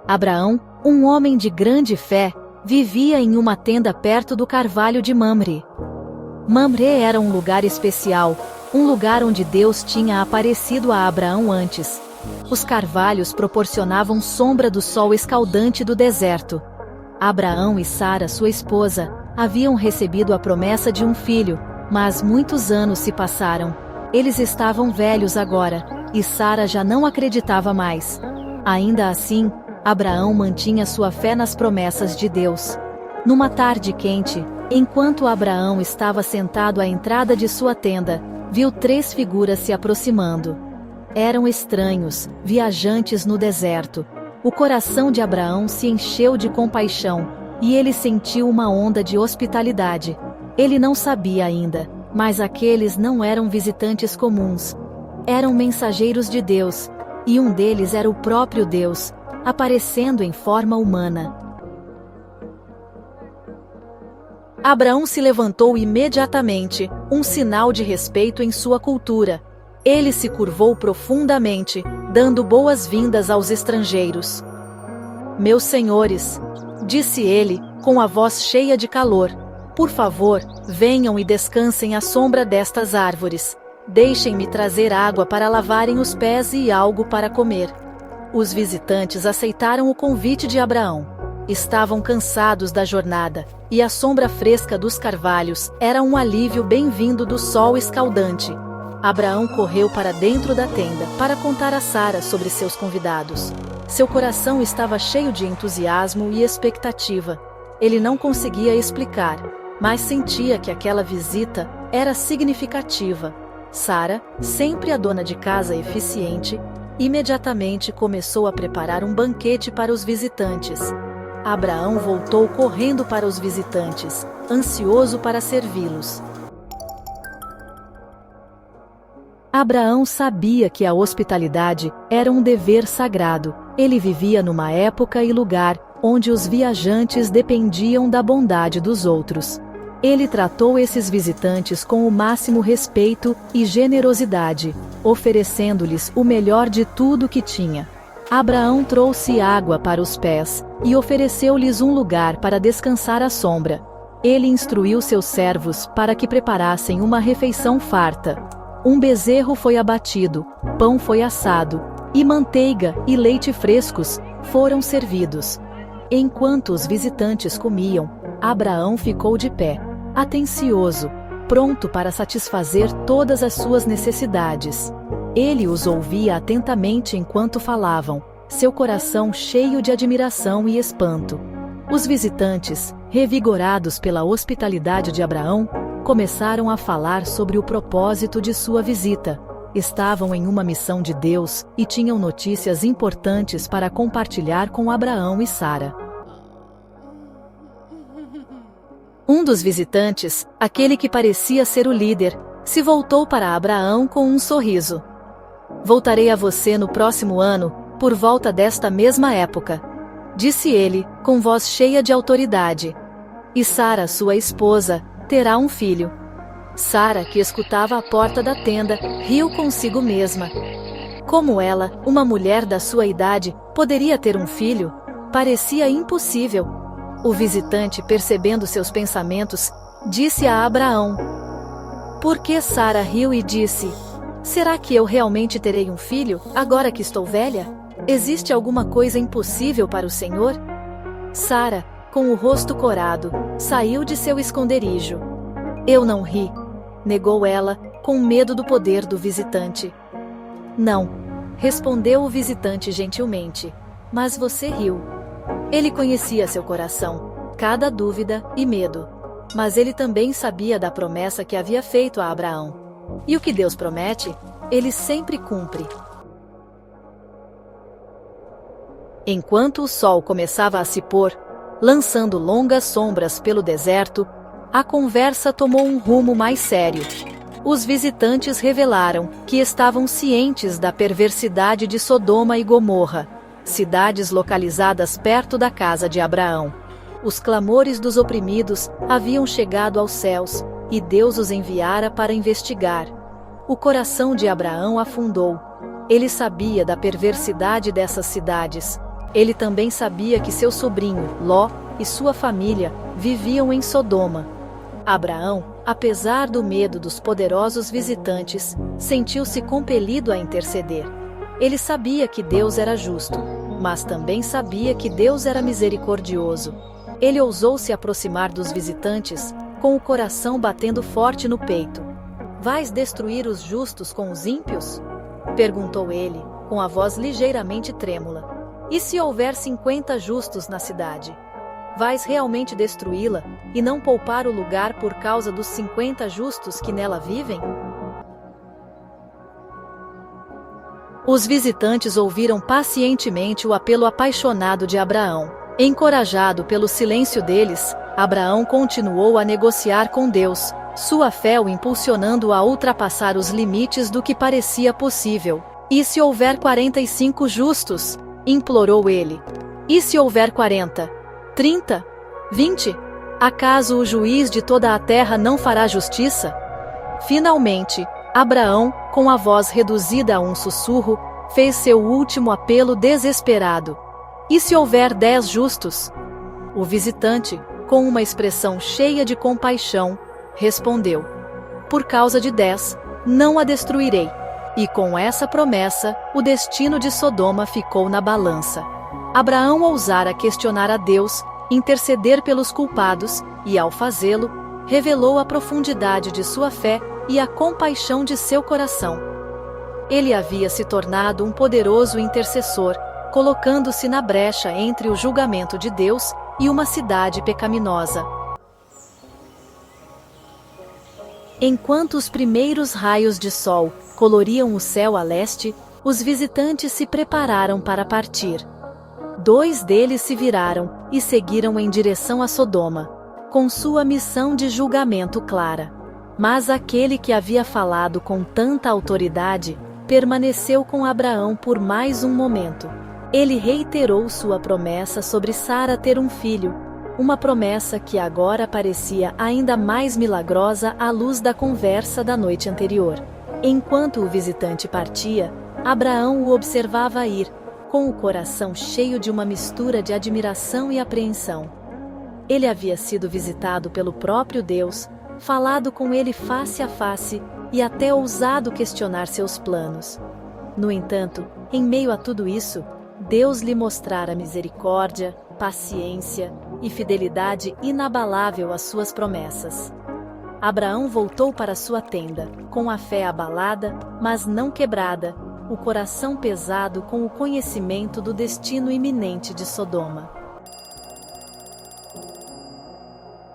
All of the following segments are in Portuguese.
Abraão, um homem de grande fé, vivia em uma tenda perto do carvalho de Mamre. Mamre era um lugar especial, um lugar onde Deus tinha aparecido a Abraão antes. Os carvalhos proporcionavam sombra do sol escaldante do deserto. Abraão e Sara, sua esposa, haviam recebido a promessa de um filho, mas muitos anos se passaram. Eles estavam velhos agora, e Sara já não acreditava mais. Ainda assim, Abraão mantinha sua fé nas promessas de Deus. Numa tarde quente, enquanto Abraão estava sentado à entrada de sua tenda, viu 3 figuras se aproximando. Eram estranhos, viajantes no deserto. O coração de Abraão se encheu de compaixão, e ele sentiu uma onda de hospitalidade. Ele não sabia ainda, mas aqueles não eram visitantes comuns. Eram mensageiros de Deus, e um deles era o próprio Deus, aparecendo em forma humana. Abraão se levantou imediatamente, um sinal de respeito em sua cultura. Ele se curvou profundamente, dando boas-vindas aos estrangeiros. "Meus senhores", disse ele, com a voz cheia de calor, "por favor, venham e descansem à sombra destas árvores. Deixem-me trazer água para lavarem os pés e algo para comer." Os visitantes aceitaram o convite de Abraão. Estavam cansados da jornada, e a sombra fresca dos carvalhos era um alívio bem-vindo do sol escaldante. Abraão correu para dentro da tenda para contar a Sara sobre seus convidados. Seu coração estava cheio de entusiasmo e expectativa. Ele não conseguia explicar, mas sentia que aquela visita era significativa. Sara, sempre a dona de casa eficiente, imediatamente começou a preparar um banquete para os visitantes. Abraão voltou correndo para os visitantes, ansioso para servi-los. Abraão sabia que a hospitalidade era um dever sagrado. Ele vivia numa época e lugar onde os viajantes dependiam da bondade dos outros. Ele tratou esses visitantes com o máximo respeito e generosidade, oferecendo-lhes o melhor de tudo que tinha. Abraão trouxe água para os pés e ofereceu-lhes um lugar para descansar à sombra. Ele instruiu seus servos para que preparassem uma refeição farta. Um bezerro foi abatido, pão foi assado, e manteiga e leite frescos foram servidos. Enquanto os visitantes comiam, Abraão ficou de pé, atencioso, pronto para satisfazer todas as suas necessidades. Ele os ouvia atentamente enquanto falavam, seu coração cheio de admiração e espanto. Os visitantes, revigorados pela hospitalidade de Abraão, começaram a falar sobre o propósito de sua visita. Estavam em uma missão de Deus e tinham notícias importantes para compartilhar com Abraão e Sara. Um dos visitantes, aquele que parecia ser o líder, se voltou para Abraão com um sorriso. "Voltarei a você no próximo ano, por volta desta mesma época", disse ele, com voz cheia de autoridade. "E Sara, sua esposa, terá um filho." Sara, que escutava à porta da tenda, riu consigo mesma. Como ela, uma mulher da sua idade, poderia ter um filho? Parecia impossível. O visitante, percebendo seus pensamentos, disse a Abraão. Por que Sara riu e disse: "Será que eu realmente terei um filho, agora que estou velha? Existe alguma coisa impossível para o Senhor?" Sara, com o rosto corado, saiu de seu esconderijo. "Eu não ri", negou ela, com medo do poder do visitante. "Não", respondeu o visitante gentilmente, "mas você riu." Ele conhecia seu coração, cada dúvida e medo. Mas ele também sabia da promessa que havia feito a Abraão. E o que Deus promete, ele sempre cumpre. Enquanto o sol começava a se pôr, lançando longas sombras pelo deserto, a conversa tomou um rumo mais sério. Os visitantes revelaram que estavam cientes da perversidade de Sodoma e Gomorra, cidades localizadas perto da casa de Abraão. Os clamores dos oprimidos haviam chegado aos céus, e Deus os enviara para investigar. O coração de Abraão afundou. Ele sabia da perversidade dessas cidades. Ele também sabia que seu sobrinho, Ló, e sua família viviam em Sodoma. Abraão, apesar do medo dos poderosos visitantes, sentiu-se compelido a interceder. Ele sabia que Deus era justo, mas também sabia que Deus era misericordioso. Ele ousou se aproximar dos visitantes, com o coração batendo forte no peito. "Vais destruir os justos com os ímpios?" perguntou ele, com a voz ligeiramente trêmula. "E se houver 50 justos na cidade? Vais realmente destruí-la, e não poupar o lugar por causa dos 50 justos que nela vivem?" Os visitantes ouviram pacientemente o apelo apaixonado de Abraão. Encorajado pelo silêncio deles, Abraão continuou a negociar com Deus, sua fé o impulsionando a ultrapassar os limites do que parecia possível. "E se houver 45 justos?" implorou ele. "E se houver 40? 30? 20? Acaso o juiz de toda a terra não fará justiça?" Finalmente, Abraão, com a voz reduzida a um sussurro, fez seu último apelo desesperado. "E se houver 10 justos?" O visitante, com uma expressão cheia de compaixão, respondeu: "Por causa de 10, não a destruirei." E com essa promessa, o destino de Sodoma ficou na balança. Abraão ousara questionar a Deus, interceder pelos culpados, e ao fazê-lo, revelou a profundidade de sua fé e a compaixão de seu coração. Ele havia se tornado um poderoso intercessor, colocando-se na brecha entre o julgamento de Deus e uma cidade pecaminosa. Enquanto os primeiros raios de sol coloriam o céu a leste, os visitantes se prepararam para partir. 2 deles se viraram e seguiram em direção a Sodoma, com sua missão de julgamento clara. Mas aquele que havia falado com tanta autoridade permaneceu com Abraão por mais um momento. Ele reiterou sua promessa sobre Sara ter um filho, uma promessa que agora parecia ainda mais milagrosa à luz da conversa da noite anterior. Enquanto o visitante partia, Abraão o observava ir, com o coração cheio de uma mistura de admiração e apreensão. Ele havia sido visitado pelo próprio Deus, falado com ele face a face e até ousado questionar seus planos. No entanto, em meio a tudo isso, Deus lhe mostrara misericórdia, paciência e fidelidade inabalável às suas promessas. Abraão voltou para sua tenda, com a fé abalada, mas não quebrada, o coração pesado com o conhecimento do destino iminente de Sodoma.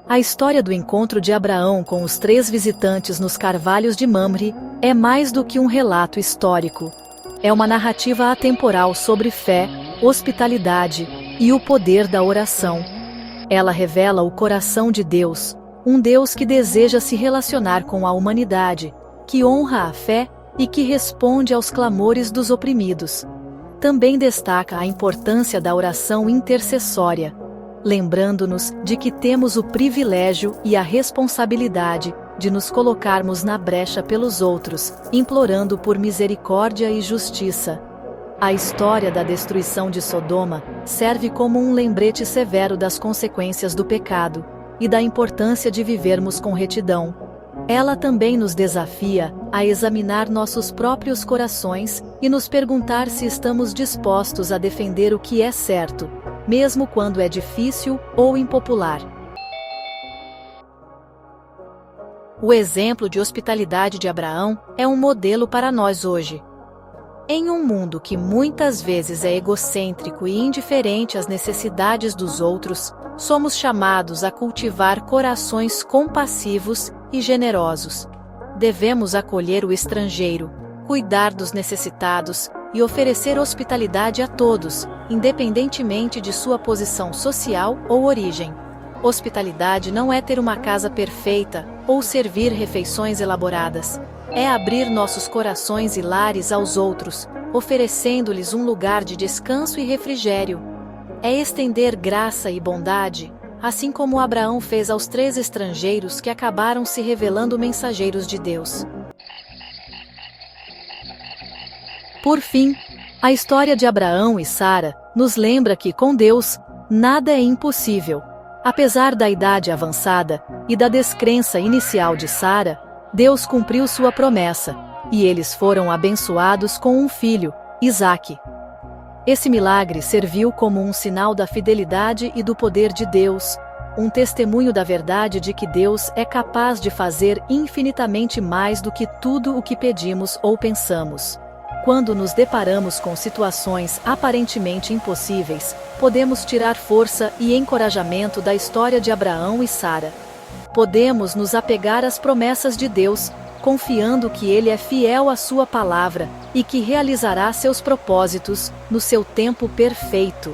A história do encontro de Abraão com os 3 visitantes nos carvalhos de Mamre é mais do que um relato histórico. É uma narrativa atemporal sobre fé, hospitalidade e o poder da oração. Ela revela o coração de Deus, um Deus que deseja se relacionar com a humanidade, que honra a fé e que responde aos clamores dos oprimidos. Também destaca a importância da oração intercessória, lembrando-nos de que temos o privilégio e a responsabilidade de nos colocarmos na brecha pelos outros, implorando por misericórdia e justiça. A história da destruição de Sodoma serve como um lembrete severo das consequências do pecado e da importância de vivermos com retidão. Ela também nos desafia a examinar nossos próprios corações e nos perguntar se estamos dispostos a defender o que é certo, mesmo quando é difícil ou impopular. O exemplo de hospitalidade de Abraão é um modelo para nós hoje. Em um mundo que muitas vezes é egocêntrico e indiferente às necessidades dos outros, somos chamados a cultivar corações compassivos e generosos. Devemos acolher o estrangeiro, cuidar dos necessitados e oferecer hospitalidade a todos, independentemente de sua posição social ou origem. Hospitalidade não é ter uma casa perfeita ou servir refeições elaboradas. É abrir nossos corações e lares aos outros, oferecendo-lhes um lugar de descanso e refrigério. É estender graça e bondade, assim como Abraão fez aos 3 estrangeiros que acabaram se revelando mensageiros de Deus. Por fim, A história de Abraão e Sara nos lembra que, com Deus, nada é impossível. Apesar da idade avançada e da descrença inicial de Sara, Deus cumpriu sua promessa, e eles foram abençoados com um filho, Isaque. Esse milagre serviu como um sinal da fidelidade e do poder de Deus, um testemunho da verdade de que Deus é capaz de fazer infinitamente mais do que tudo o que pedimos ou pensamos. Quando nos deparamos com situações aparentemente impossíveis, podemos tirar força e encorajamento da história de Abraão e Sara. Podemos nos apegar às promessas de Deus, confiando que Ele é fiel à sua palavra e que realizará seus propósitos no seu tempo perfeito.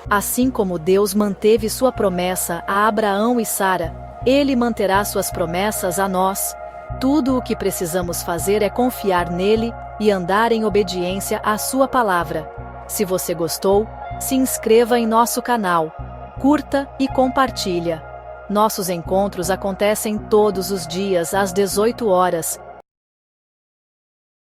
Assim como Deus manteve sua promessa a Abraão e Sara, Ele manterá suas promessas a nós. Tudo o que precisamos fazer é confiar nele e andar em obediência à sua palavra. Se você gostou, se inscreva em nosso canal, curta e compartilha. Nossos encontros acontecem todos os dias às 18 horas,